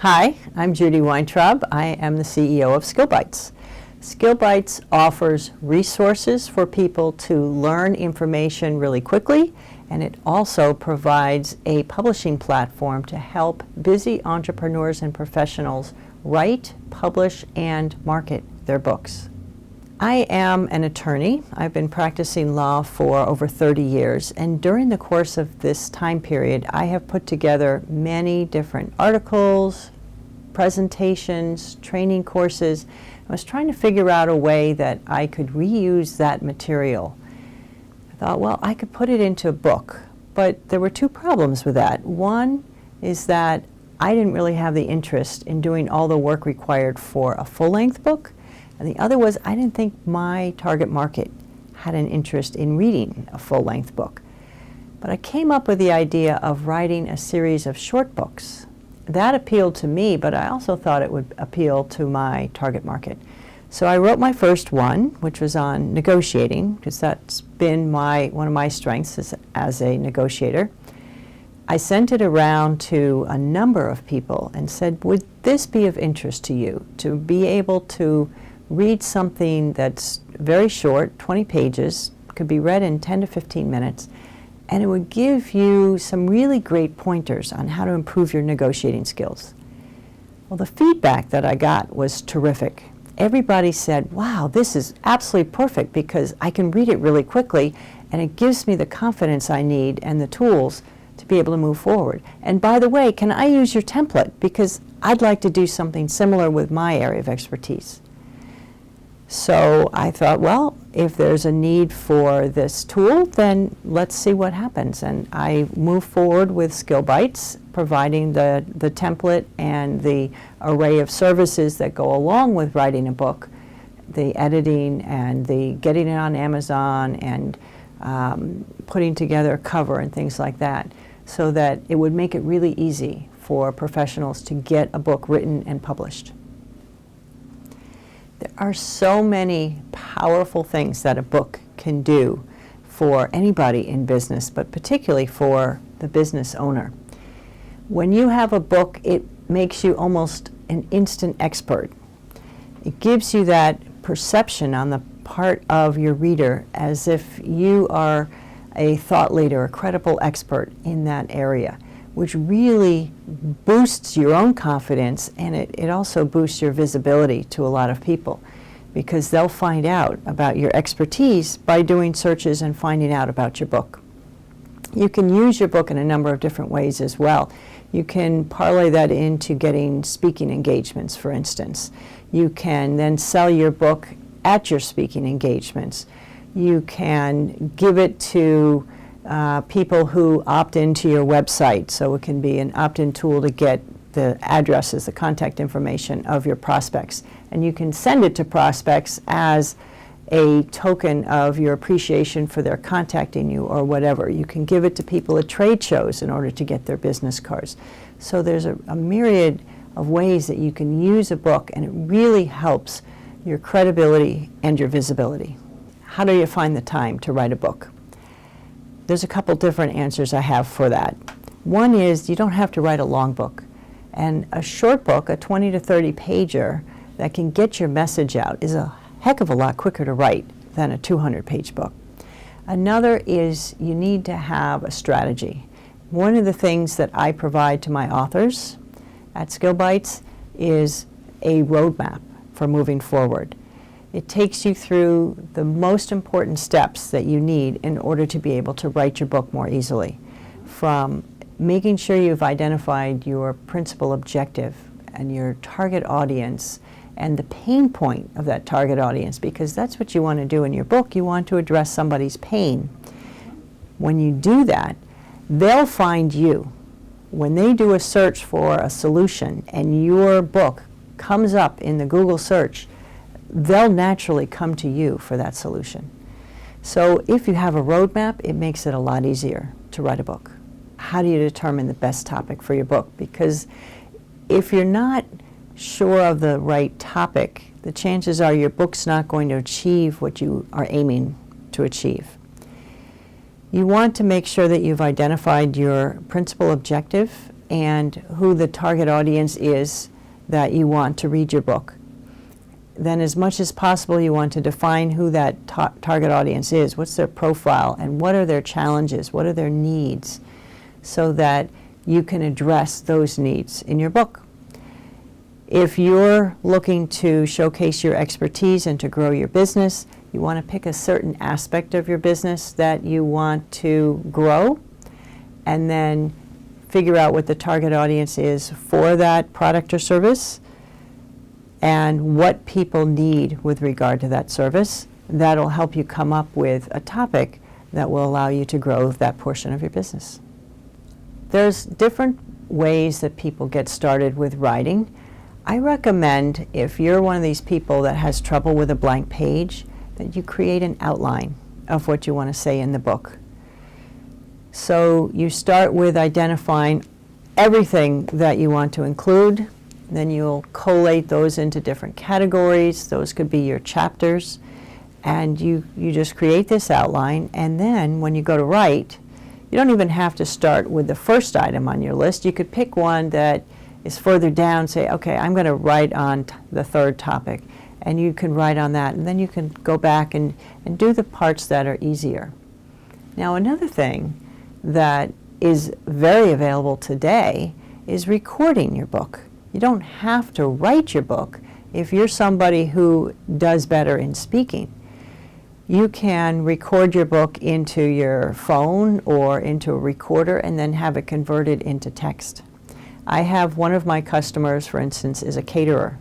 Hi, I'm Judy Weintraub. I am the CEO of SkillBites. SkillBites offers resources for people to learn information really quickly, and it also provides a publishing platform to help busy entrepreneurs and professionals write, publish, and market their books. I am an attorney. I've been practicing law for over 30 years, and during the course of this time period, I have put together many different articles, presentations, training courses. I was trying to figure out a way that I could reuse that material. I thought, well, I could put it into a book, but there were two problems with that. One is that I didn't really have the interest in doing all the work required for a full-length book. And the other was I didn't think my target market had an interest in reading a full-length book. But I came up with the idea of writing a series of short books. That appealed to me, but I also thought it would appeal to my target market. So I wrote my first one, which was on negotiating, because that's been one of my strengths as a negotiator. I sent it around to a number of people and said, would this be of interest to you, to be able to read something that's very short, 20 pages, could be read in 10 to 15 minutes, and it would give you some really great pointers on how to improve your negotiating skills. Well, the feedback that I got was terrific. Everybody said, wow, this is absolutely perfect because I can read it really quickly and it gives me the confidence I need and the tools to be able to move forward. And by the way, can I use your template? Because I'd like to do something similar with my area of expertise. So I thought, well, if there's a need for this tool, then let's see what happens. And I moved forward with SkillBites, providing the template and the array of services that go along with writing a book, the editing and the getting it on Amazon and putting together a cover and things like that, so that it would make it really easy for professionals to get a book written and published. There are so many powerful things that a book can do for anybody in business, but particularly for the business owner. When you have a book, it makes you almost an instant expert. It gives you that perception on the part of your reader as if you are a thought leader, a credible expert in that area, which really boosts your own confidence, and it also boosts your visibility to a lot of people, because they'll find out about your expertise by doing searches and finding out about your book. You can use your book in a number of different ways as well. You can parlay that into getting speaking engagements, for instance. You can then sell your book at your speaking engagements. You can give it to people who opt into your website, so it can be an opt-in tool to get the addresses, the contact information of your prospects. And you can send it to prospects as a token of your appreciation for their contacting you or whatever. You can give it to people at trade shows in order to get their business cards. So there's a myriad of ways that you can use a book, and it really helps your credibility and your visibility. How do you find the time to write a book? There's a couple different answers I have for that. One is you don't have to write a long book. And a short book, a 20 to 30 pager that can get your message out, is a heck of a lot quicker to write than a 200-page book. Another is you need to have a strategy. One of the things that I provide to my authors at SkillBites is a roadmap for moving forward. It takes you through the most important steps that you need in order to be able to write your book more easily, from making sure you've identified your principal objective and your target audience and the pain point of that target audience, because that's what you want to do in your book. You want to address somebody's pain. When you do that, they'll find you. When they do a search for a solution and your book comes up in the Google search, they'll naturally come to you for that solution. So if you have a roadmap, it makes it a lot easier to write a book. How do you determine the best topic for your book? Because if you're not sure of the right topic, the chances are your book's not going to achieve what you are aiming to achieve. You want to make sure that you've identified your principal objective and who the target audience is that you want to read your book. Then as much as possible you want to define who that target audience is, what's their profile, and what are their challenges, what are their needs, so that you can address those needs in your book. If you're looking to showcase your expertise and to grow your business, you want to pick a certain aspect of your business that you want to grow, and then figure out what the target audience is for that product or service and what people need with regard to that service. That'll help you come up with a topic that will allow you to grow that portion of your business. There's different ways that people get started with writing. I recommend, if you're one of these people that has trouble with a blank page, that you create an outline of what you want to say in the book. So you start with identifying everything that you want to include, then you'll collate those into different categories. Those could be your chapters, and you just create this outline, and then when you go to write, you don't even have to start with the first item on your list. You could pick one that is further down, say, okay, I'm going to write on the third topic, and you can write on that, and then you can go back and do the parts that are easier. Now, another thing that is very available today is recording your book. You don't have to write your book if you're somebody who does better in speaking. You can record your book into your phone or into a recorder and then have it converted into text. I have one of my customers, for instance, is a caterer,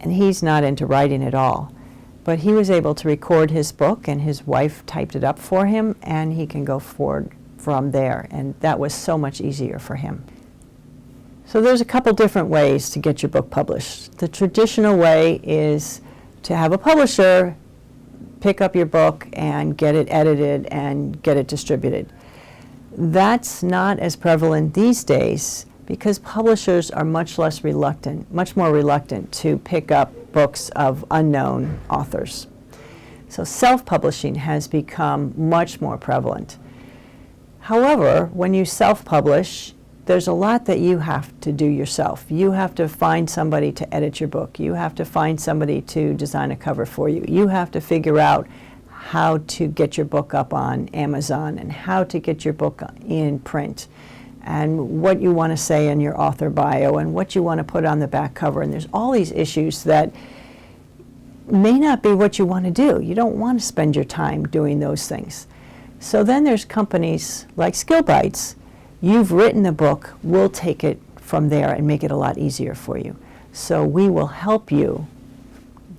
and he's not into writing at all. But he was able to record his book, and his wife typed it up for him, and he can go forward from there, and that was so much easier for him. So there's a couple different ways to get your book published. The traditional way is to have a publisher pick up your book and get it edited and get it distributed. That's not as prevalent these days because publishers are much more reluctant to pick up books of unknown authors. So self-publishing has become much more prevalent. However, when you self-publish, there's a lot that you have to do yourself. You have to find somebody to edit your book. You have to find somebody to design a cover for you. You have to figure out how to get your book up on Amazon and how to get your book in print and what you want to say in your author bio and what you want to put on the back cover. And there's all these issues that may not be what you want to do. You don't want to spend your time doing those things. So then there's companies like SkillBites. You've written the book, we'll take it from there and make it a lot easier for you. So we will help you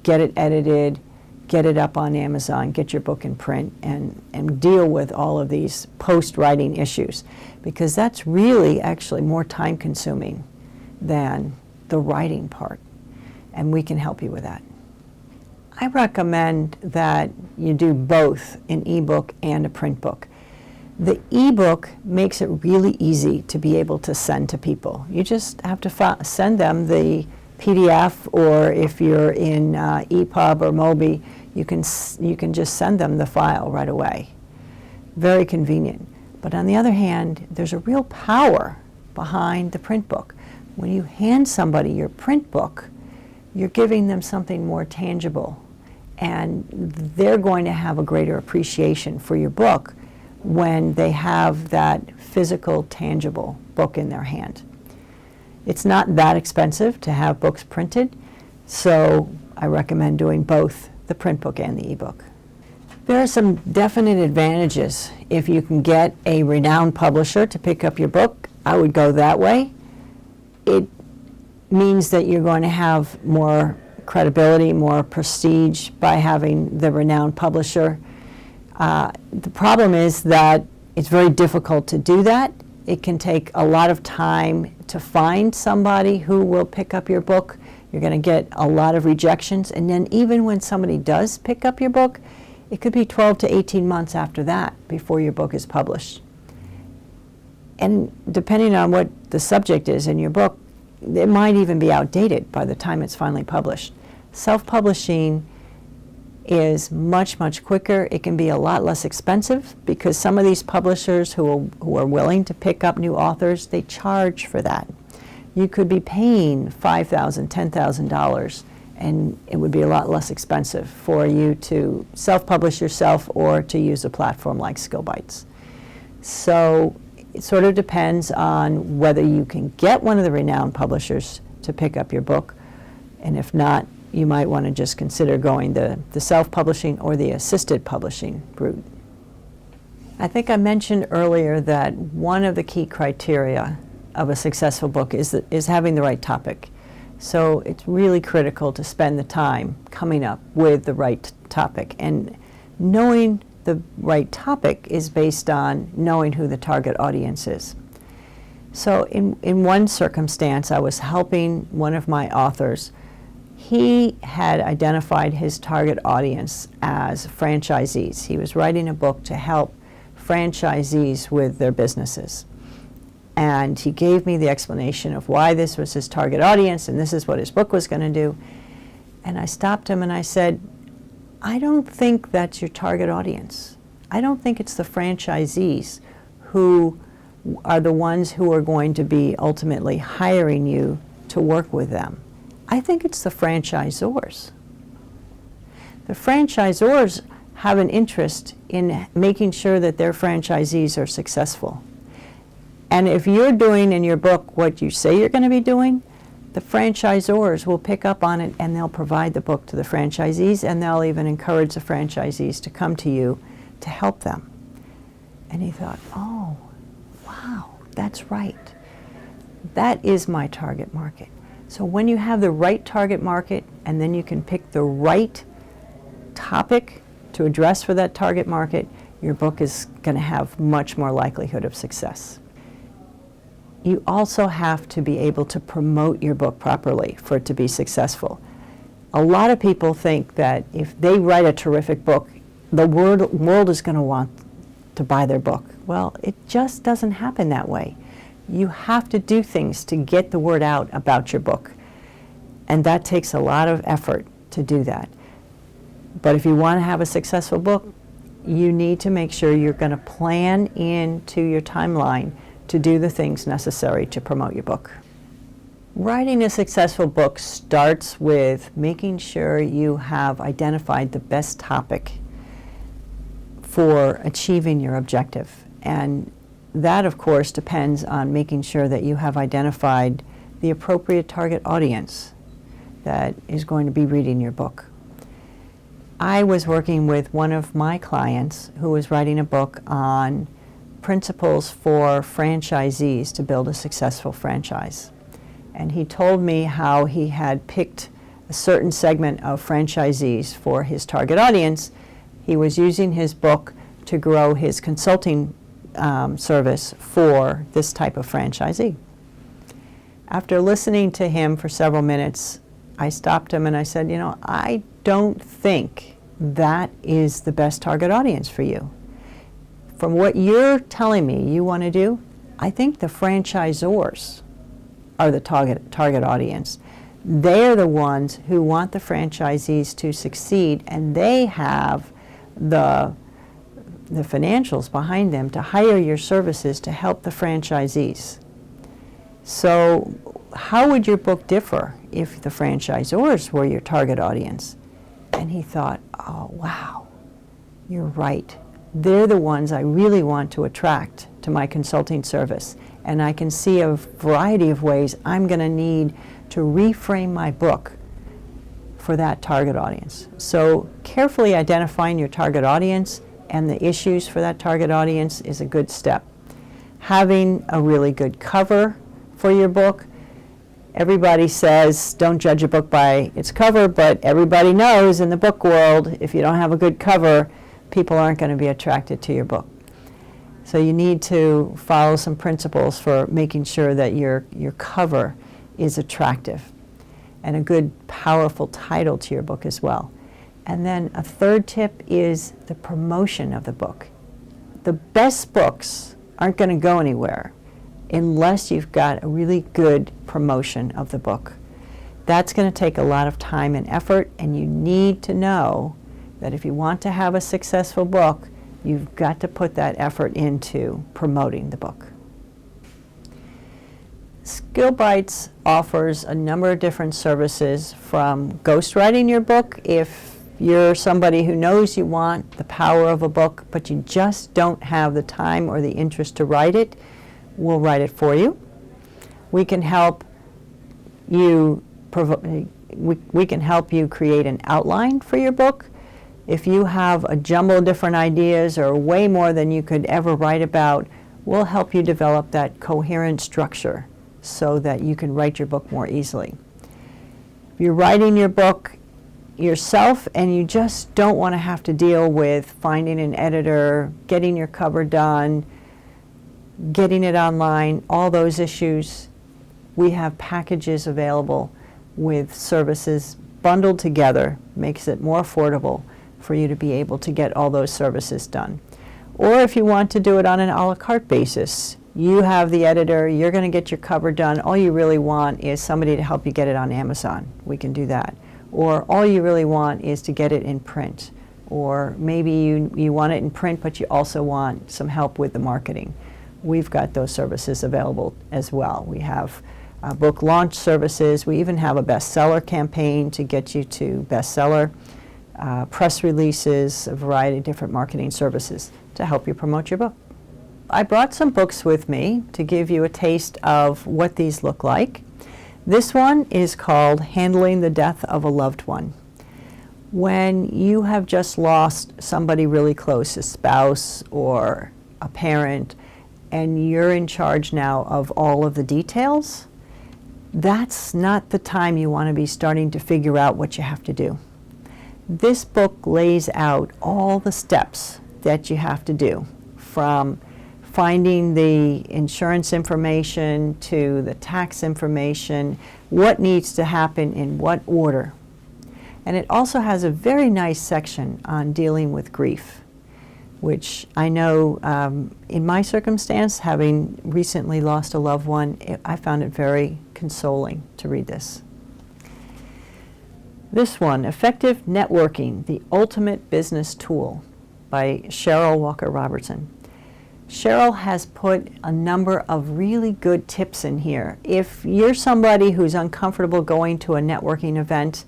get it edited, get it up on Amazon, get your book in print, and deal with all of these post-writing issues, because that's really actually more time-consuming than the writing part, and we can help you with that. I recommend that you do both an ebook and a print book. The ebook makes it really easy to be able to send to people. You just have to send them the PDF, or if you're in EPUB or Mobi, you can just send them the file right away. Very convenient. But on the other hand, there's a real power behind the print book. When you hand somebody your print book, you're giving them something more tangible, and they're going to have a greater appreciation for your book when they have that physical, tangible book in their hand. It's not that expensive to have books printed, so I recommend doing both the print book and the ebook. There are some definite advantages. If you can get a renowned publisher to pick up your book, I would go that way. It means that you're going to have more credibility, more prestige by having the renowned publisher. The problem is that it's very difficult to do that. It can take a lot of time to find somebody who will pick up your book. You're going to get a lot of rejections, and then even when somebody does pick up your book, it could be 12 to 18 months after that before your book is published. And depending on what the subject is in your book, it might even be outdated by the time it's finally published. Self-publishing is much, much quicker. It can be a lot less expensive because some of these publishers who are willing to pick up new authors, they charge for that. You could be paying $5,000, $10,000, and it would be a lot less expensive for you to self-publish yourself or to use a platform like SkillBites. So it sort of depends on whether you can get one of the renowned publishers to pick up your book, and if not, you might want to just consider going the self-publishing or the assisted publishing route. I think I mentioned earlier that one of the key criteria of a successful book is having the right topic. So it's really critical to spend the time coming up with the right topic. And knowing the right topic is based on knowing who the target audience is. So in one circumstance, I was helping one of my authors. He had identified his target audience as franchisees. He was writing a book to help franchisees with their businesses. And he gave me the explanation of why this was his target audience and this is what his book was going to do. And I stopped him and I said, I don't think that's your target audience. I don't think it's the franchisees who are the ones who are going to be ultimately hiring you to work with them. I think it's the franchisors. The franchisors have an interest in making sure that their franchisees are successful. And if you're doing in your book what you say you're going to be doing, the franchisors will pick up on it and they'll provide the book to the franchisees, and they'll even encourage the franchisees to come to you to help them. And he thought, oh, wow, that's right. That is my target market. So when you have the right target market and then you can pick the right topic to address for that target market, your book is going to have much more likelihood of success. You also have to be able to promote your book properly for it to be successful. A lot of people think that if they write a terrific book, the world is going to want to buy their book. Well, it just doesn't happen that way. You have to do things to get the word out about your book. And that takes a lot of effort to do that. But if you want to have a successful book, you need to make sure you're going to plan into your timeline to do the things necessary to promote your book. Writing a successful book starts with making sure you have identified the best topic for achieving your objective. And that, of course, depends on making sure that you have identified the appropriate target audience that is going to be reading your book. I was working with one of my clients who was writing a book on principles for franchisees to build a successful franchise. And he told me how he had picked a certain segment of franchisees for his target audience. He was using his book to grow his consulting service for this type of franchisee. After listening to him for several minutes, I stopped him and I said, you know, I don't think that is the best target audience for you. From what you're telling me you want to do, I think the franchisors are the target audience. They're the ones who want the franchisees to succeed, and they have the financials behind them to hire your services to help the franchisees. So how would your book differ if the franchisors were your target audience? And he thought, oh, wow, you're right. They're the ones I really want to attract to my consulting service. And I can see a variety of ways I'm going to need to reframe my book for that target audience. So carefully identifying your target audience and the issues for that target audience is a good step. Having a really good cover for your book. Everybody says don't judge a book by its cover, but everybody knows in the book world, if you don't have a good cover, people aren't going to be attracted to your book. So you need to follow some principles for making sure that your cover is attractive, and a good, powerful title to your book as well. And then a third tip is the promotion of the book. The best books aren't going to go anywhere unless you've got a really good promotion of the book. That's going to take a lot of time and effort, and you need to know that if you want to have a successful book, you've got to put that effort into promoting the book. SkillBites offers a number of different services, from ghostwriting your book if you're somebody who knows you want the power of a book but you just don't have the time or the interest to write it. We'll write it for you. We can help you we can help you create an outline for your book. If you have a jumble of different ideas or way more than you could ever write about, we'll help you develop that coherent structure so that you can write your book more easily. If you're writing your book yourself and you just don't want to have to deal with finding an editor, getting your cover done, getting it online, all those issues, we have packages available with services bundled together, makes it more affordable for you to be able to get all those services done. Or if you want to do it on an a la carte basis, you have the editor, you're going to get your cover done, all you really want is somebody to help you get it on Amazon. We can do that. Or all you really want is to get it in print. Or maybe you want it in print but you also want some help with the marketing. We've got those services available as well. We have book launch services. We even have a bestseller campaign to get you to bestseller, press releases, a variety of different marketing services to help you promote your book. I brought some books with me to give you a taste of what these look like. This one is called Handling the Death of a Loved One. When you have just lost somebody really close, a spouse or a parent, and you're in charge now of all of the details, that's not the time you want to be starting to figure out what you have to do. This book lays out all the steps that you have to do, from finding the insurance information to the tax information, what needs to happen in what order. And it also has a very nice section on dealing with grief, which I know in my circumstance, having recently lost a loved one, I found it very consoling to read this. This one, Effective Networking, the Ultimate Business Tool, by Cheryl Walker Robertson. Cheryl has put a number of really good tips in here. If you're somebody who's uncomfortable going to a networking event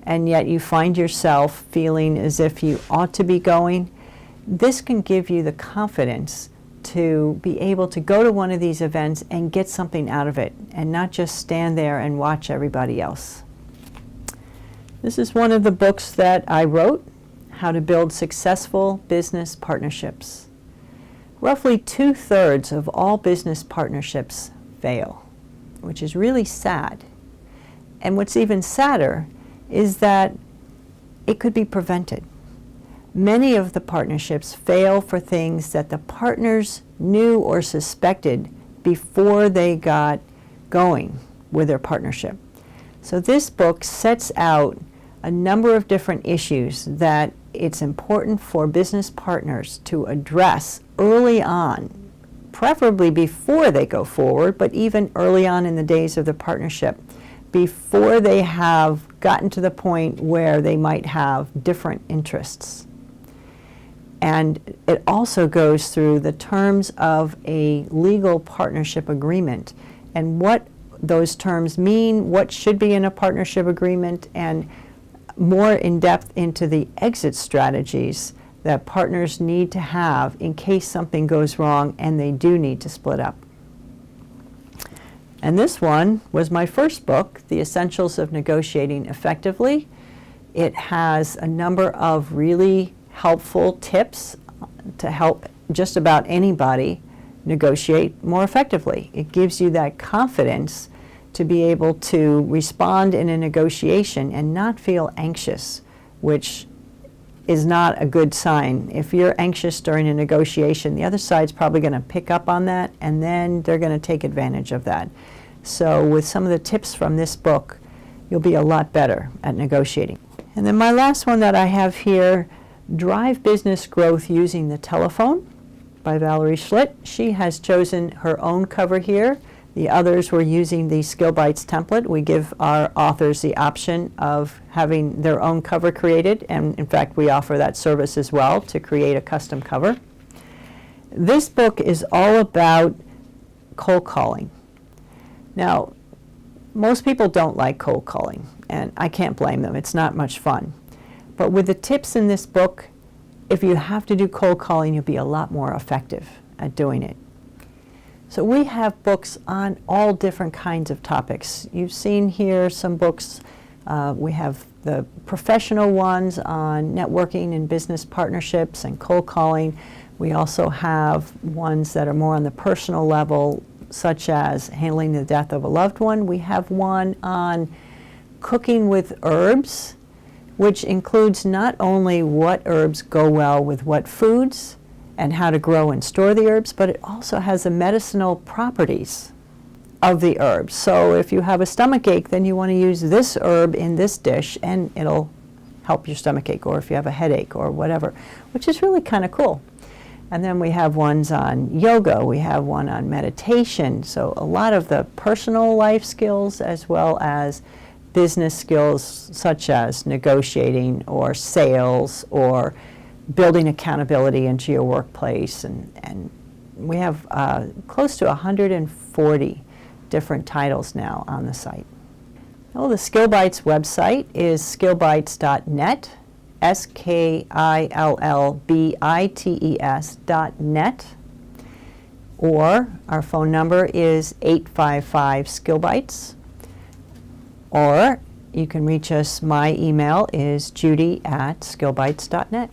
and yet you find yourself feeling as if you ought to be going, this can give you the confidence to be able to go to one of these events and get something out of it and not just stand there and watch everybody else. This is one of the books that I wrote, How to Build Successful Business Partnerships. Roughly 2/3 of all business partnerships fail, which is really sad. And what's even sadder is that it could be prevented. Many of the partnerships fail for things that the partners knew or suspected before they got going with their partnership. So this book sets out a number of different issues that it's important for business partners to address early on, preferably before they go forward, but even early on in the days of the partnership, before they have gotten to the point where they might have different interests. And it also goes through the terms of a legal partnership agreement and what those terms mean, what should be in a partnership agreement, and more in depth into the exit strategies that partners need to have in case something goes wrong and they do need to split up. And this one was my first book, The Essentials of Negotiating Effectively. It has a number of really helpful tips to help just about anybody negotiate more effectively. It gives you that confidence to be able to respond in a negotiation and not feel anxious, which is not a good sign. If you're anxious during a negotiation, the other side's probably going to pick up on that, and then they're going to take advantage of that. So with some of the tips from this book, you'll be a lot better at negotiating. And then my last one that I have here, Drive Business Growth Using the Telephone, by Valerie Schlitt. She has chosen her own cover here. The others were using the SkillBites template. We give our authors the option of having their own cover created, and in fact we offer that service as well to create a custom cover. This book is all about cold calling. Now, most people don't like cold calling, and I can't blame them. It's not much fun. But with the tips in this book, if you have to do cold calling, you'll be a lot more effective at doing it. So we have books on all different kinds of topics. You've seen here some books. We have the professional ones on networking and business partnerships and cold calling. We also have ones that are more on the personal level, such as handling the death of a loved one. We have one on cooking with herbs, which includes not only what herbs go well with what foods and how to grow and store the herbs, but it also has the medicinal properties of the herbs. So if you have a stomach ache, then you want to use this herb in this dish and it'll help your stomach ache, or if you have a headache or whatever, which is really kind of cool. And then we have ones on yoga, we have one on meditation, so a lot of the personal life skills as well as business skills such as negotiating or sales or building accountability into your workplace. And we have close to 140 different titles now on the site. Well, the SkillBites website is skillbites.net, skillbites.net, or our phone number is 855-SkillBites, or you can reach us. My email is judy@skillbites.net.